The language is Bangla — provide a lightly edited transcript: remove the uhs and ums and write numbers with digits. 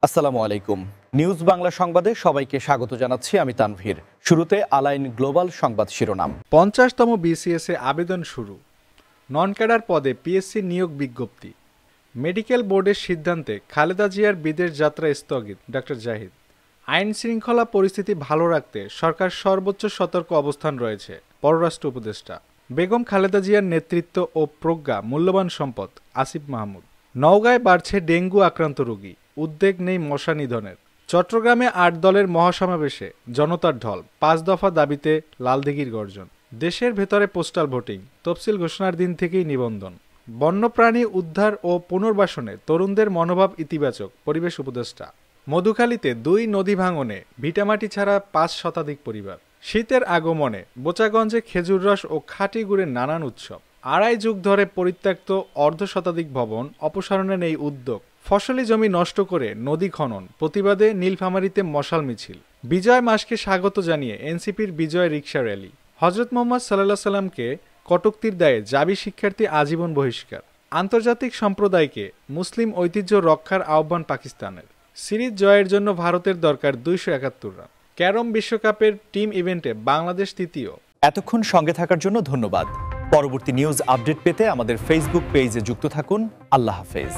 আসসালামু আলাইকুম। নিউজ বাংলা সংবাদে সবাইকে স্বাগত জানাচ্ছি আমি তানভীর। শুরুতে আলাইন গ্লোবাল সংবাদ শিরোনাম। 50তম বিসিএস এ আবেদন শুরু। নন ক্যাডার পদে পিএসসি নিয়োগ বিজ্ঞপ্তি। মেডিকেল বোর্ডের সিদ্ধান্তে খালেদা জিয়ার বিদেশ যাত্রা স্থগিত। ডক্টর জাহিদ। আইন শৃঙ্খলা পরিস্থিতি ভালো রাখতে সরকার সর্বোচ্চ সতর্ক অবস্থান রয়েছে। পররাষ্ট্র উপদেষ্টা। বেগম খালেদা জিয়ার নেতৃত্ব ও প্রজ্ঞা মূল্যবান সম্পদ। আসিফ মাহমুদ। নওগাঁয় বাড়ছে ডেঙ্গু আক্রান্ত রোগী, উদ্বেগ নেই মশা নিধনের। চট্টগ্রামে 8 দলের মহাসমাবেশে জনতার ঢল, 5 দফা দাবিতে লালদিঘির গর্জন। দেশের ভেতরে পোস্টাল ভোটিং, তফসিল ঘোষণার দিন থেকেই নিবন্ধন। বন্যপ্রাণী উদ্ধার ও পুনর্বাসনে তরুণদের মনোভাব ইতিবাচক। পরিবেশ উপদেষ্টা। মধুখালীতে 2 নদী ভাঙনে ভিটামাটি ছাড়া 5 শতাধিক পরিবার। শীতের আগমনে বোচাগঞ্জে খেজুর রস ও খাঁটি গুড়ের নানান উৎসব। 2.5 যুগ ধরে পরিত্যক্ত অর্ধশতাধিক ভবন অপসারণের এই উদ্যোগ। ফসলি জমি নষ্ট করে নদী খনন প্রতিবাদে নীলফামারীতে মশাল মিছিল। বিজয় মাসকে স্বাগত জানিয়ে এনসিপির বিজয় রিকশা র্যালি। হযরত মুহাম্মদ সাল্লাল্লাহু আলাইহি সাল্লামকে কটূক্তির দায়ে জাবি শিক্ষার্থী আজীবন বহিষ্কার। আন্তর্জাতিক সম্প্রদায়কে মুসলিম ঐতিহ্য রক্ষার আহ্বান পাকিস্তানের। সিরিজ জয়ের জন্য ভারতের দরকার 271 রান। ক্যারম বিশ্বকাপের টিম ইভেন্টে বাংলাদেশ তৃতীয়। এতক্ষণ সঙ্গে থাকার জন্য ধন্যবাদ। পরবর্তী নিউজ আপডেট পেতে আমাদের ফেসবুক পেজে যুক্ত থাকুন। আল্লাহ হাফেজ।